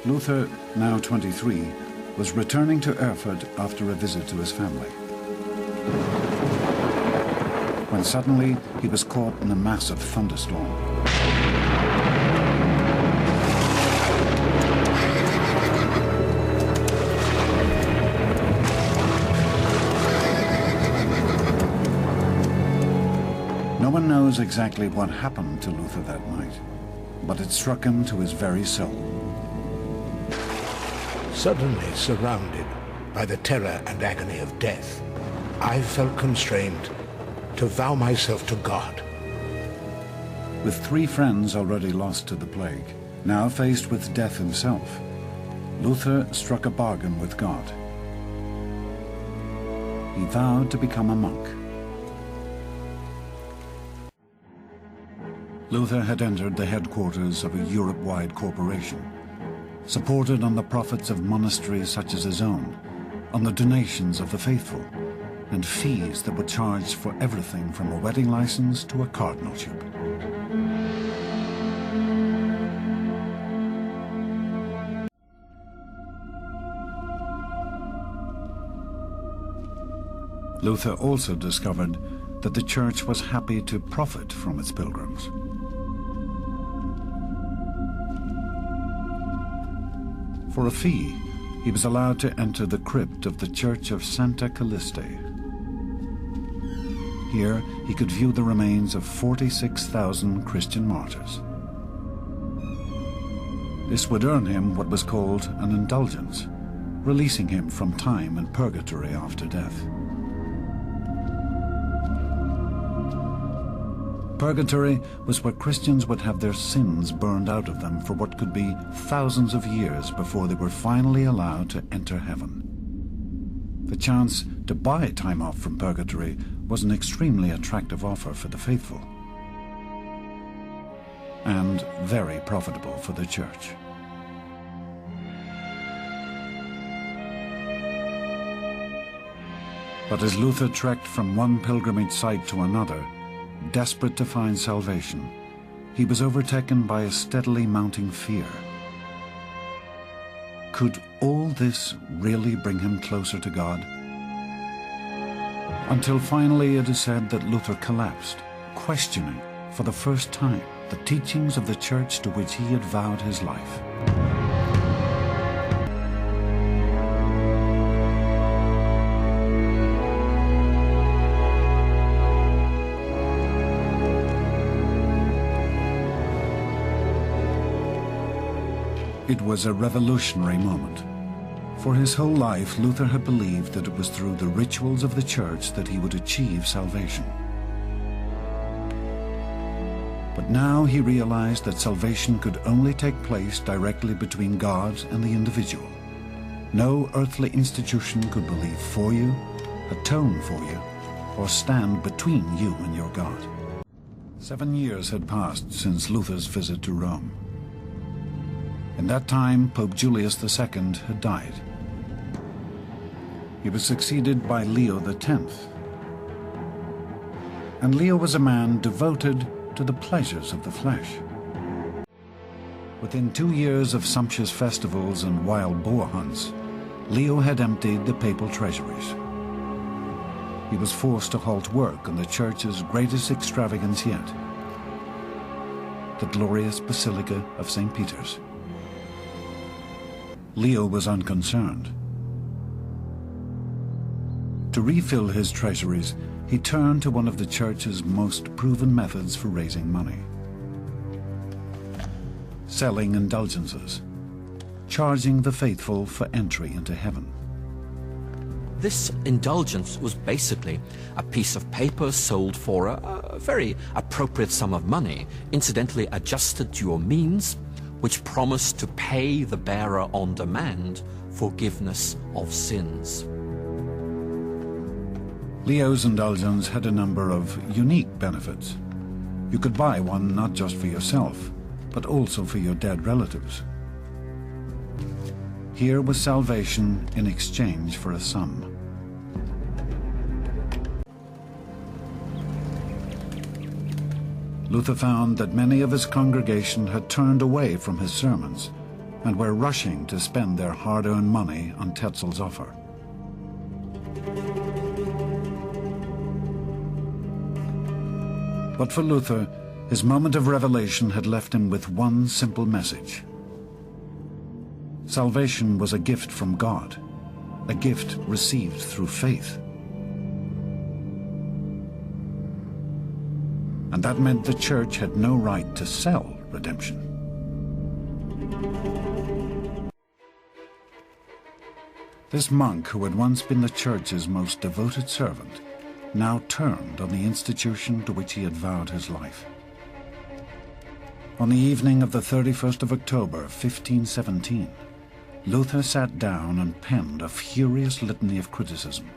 Luther, now 23, was returning to Erfurt after a visit to his family, when suddenly he was caught in a massive thunderstorm. No one knows exactly what happened to Luther that night, but it struck him to his very soul. Suddenly surrounded by the terror and agony of death, I felt constrained to vow myself to God. With 3 friends already lost to the plague, now faced with death himself, Luther struck a bargain with God. He vowed to become a monk. Luther had entered the headquarters of a Europe-wide corporation, supported on the profits of monasteries such as his own, on the donations of the faithful, and fees that were charged for everything from a wedding license to a cardinalship. Luther also discovered that the church was happy to profit from its pilgrims. For a fee, he was allowed to enter the crypt of the Church of Santa Calliste. Here, he could view the remains of 46,000 Christian martyrs. This would earn him what was called an indulgence, releasing him from time in purgatory after death. Purgatory was where Christians would have their sins burned out of them for what could be thousands of years before they were finally allowed to enter heaven. The chance to buy time off from purgatory was an extremely attractive offer for the faithful, and very profitable for the church. But as Luther trekked from one pilgrimage site to another, desperate to find salvation, he was overtaken by a steadily mounting fear. Could all this really bring him closer to God? Until finally it is said that Luther collapsed, questioning for the first time the teachings of the church to which he had vowed his life. It was a revolutionary moment. For his whole life, Luther had believed that it was through the rituals of the church that he would achieve salvation. But now he realized that salvation could only take place directly between God and the individual. No earthly institution could believe for you, atone for you, or stand between you and your God. 7 years had passed since Luther's visit to Rome. In that time, Pope Julius II had died. He was succeeded by Leo X. And Leo was a man devoted to the pleasures of the flesh. Within 2 years of sumptuous festivals and wild boar hunts, Leo had emptied the papal treasuries. He was forced to halt work on the church's greatest extravagance yet, the glorious Basilica of St. Peter's. Leo was unconcerned. To refill his treasuries, he turned to one of the church's most proven methods for raising money: selling indulgences, charging the faithful for entry into heaven. This indulgence was basically a piece of paper sold for a very appropriate sum of money, incidentally adjusted to your means, which promised to pay the bearer on demand forgiveness of sins. Leo's indulgence had a number of unique benefits. You could buy one not just for yourself, but also for your dead relatives. Here was salvation in exchange for a sum. Luther found that many of his congregation had turned away from his sermons, and were rushing to spend their hard-earned money on Tetzel's offer. But for Luther, his moment of revelation had left him with one simple message. Salvation was a gift from God, a gift received through faith. And that meant the church had no right to sell redemption. This monk, who had once been the church's most devoted servant, now turned on the institution to which he had vowed his life. On the evening of the 31st of October, 1517, Luther sat down and penned a furious litany of criticism,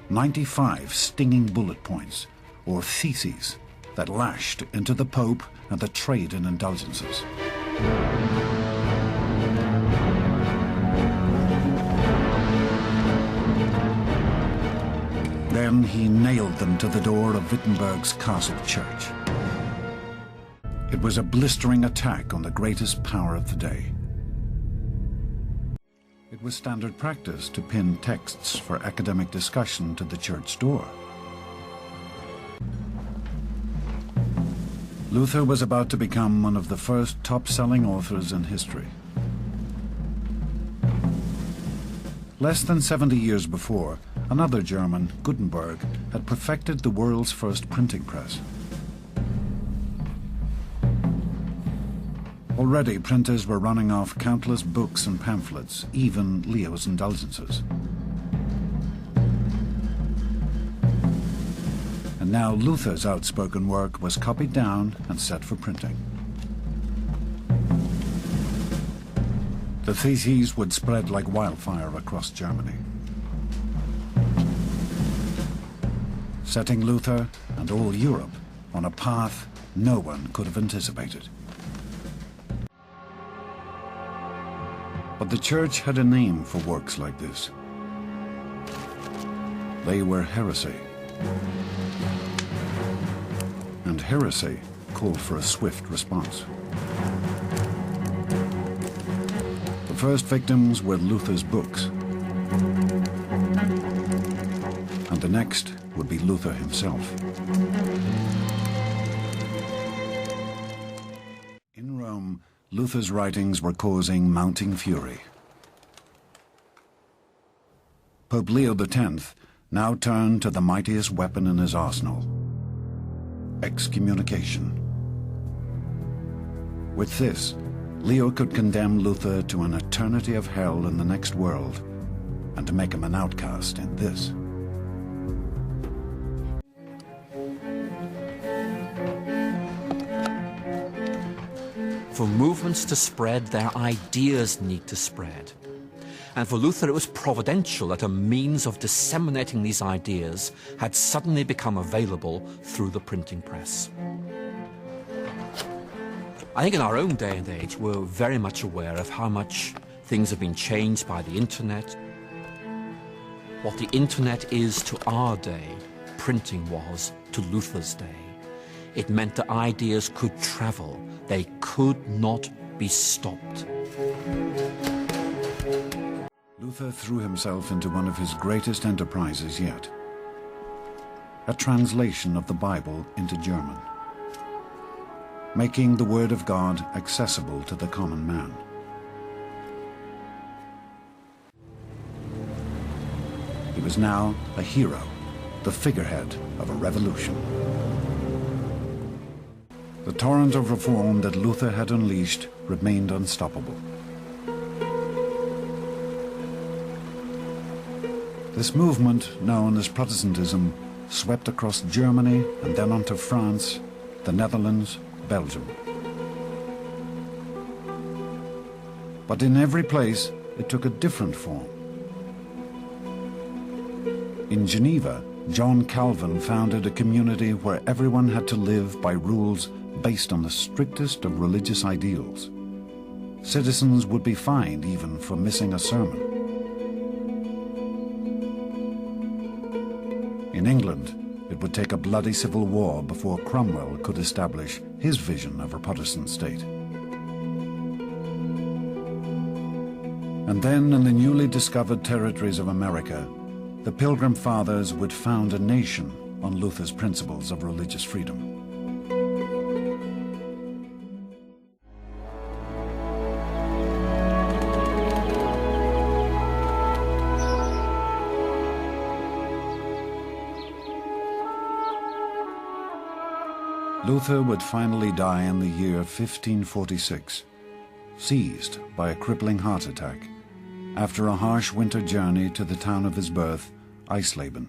95 stinging bullet points, or theses, that lashed into the Pope and the trade in indulgences. Then he nailed them to the door of Wittenberg's castle church. It was a blistering attack on the greatest power of the day. It was standard practice to pin texts for academic discussion to the church door. Luther was about to become one of the first top-selling authors in history. Less than 70 years before, another German, Gutenberg, had perfected the world's first printing press. Already, printers were running off countless books and pamphlets, even Leo's indulgences. And now Luther's outspoken work was copied down and set for printing. The theses would spread like wildfire across Germany, setting Luther and all Europe on a path no one could have anticipated. But the church had a name for works like this. They were heresy. And heresy called for a swift response. The first victims were Luther's books. And the next would be Luther himself. In Rome, Luther's writings were causing mounting fury. Pope Leo X now turned to the mightiest weapon in his arsenal: excommunication. With this, Leo could condemn Luther to an eternity of hell in the next world, and to make him an outcast in this. For movements to spread, their ideas need to spread. And for Luther, it was providential that a means of disseminating these ideas had suddenly become available through the printing press. I think in our own day and age, we're very much aware of how much things have been changed by the internet. What the internet is to our day, printing was to Luther's day. It meant that ideas could travel. They could not be stopped. Luther threw himself into one of his greatest enterprises yet: a translation of the Bible into German, making the Word of God accessible to the common man. He was now a hero, the figurehead of a revolution. The torrent of reform that Luther had unleashed remained unstoppable. This movement, known as Protestantism, swept across Germany and then onto France, the Netherlands, Belgium. But in every place, it took a different form. In Geneva, John Calvin founded a community where everyone had to live by rules based on the strictest of religious ideals. Citizens would be fined even for missing a sermon. In England, it would take a bloody civil war before Cromwell could establish his vision of a Protestant state. And then in the newly discovered territories of America, the Pilgrim Fathers would found a nation on Luther's principles of religious freedom. Luther would finally die in the year 1546, seized by a crippling heart attack, after a harsh winter journey to the town of his birth, Eisleben.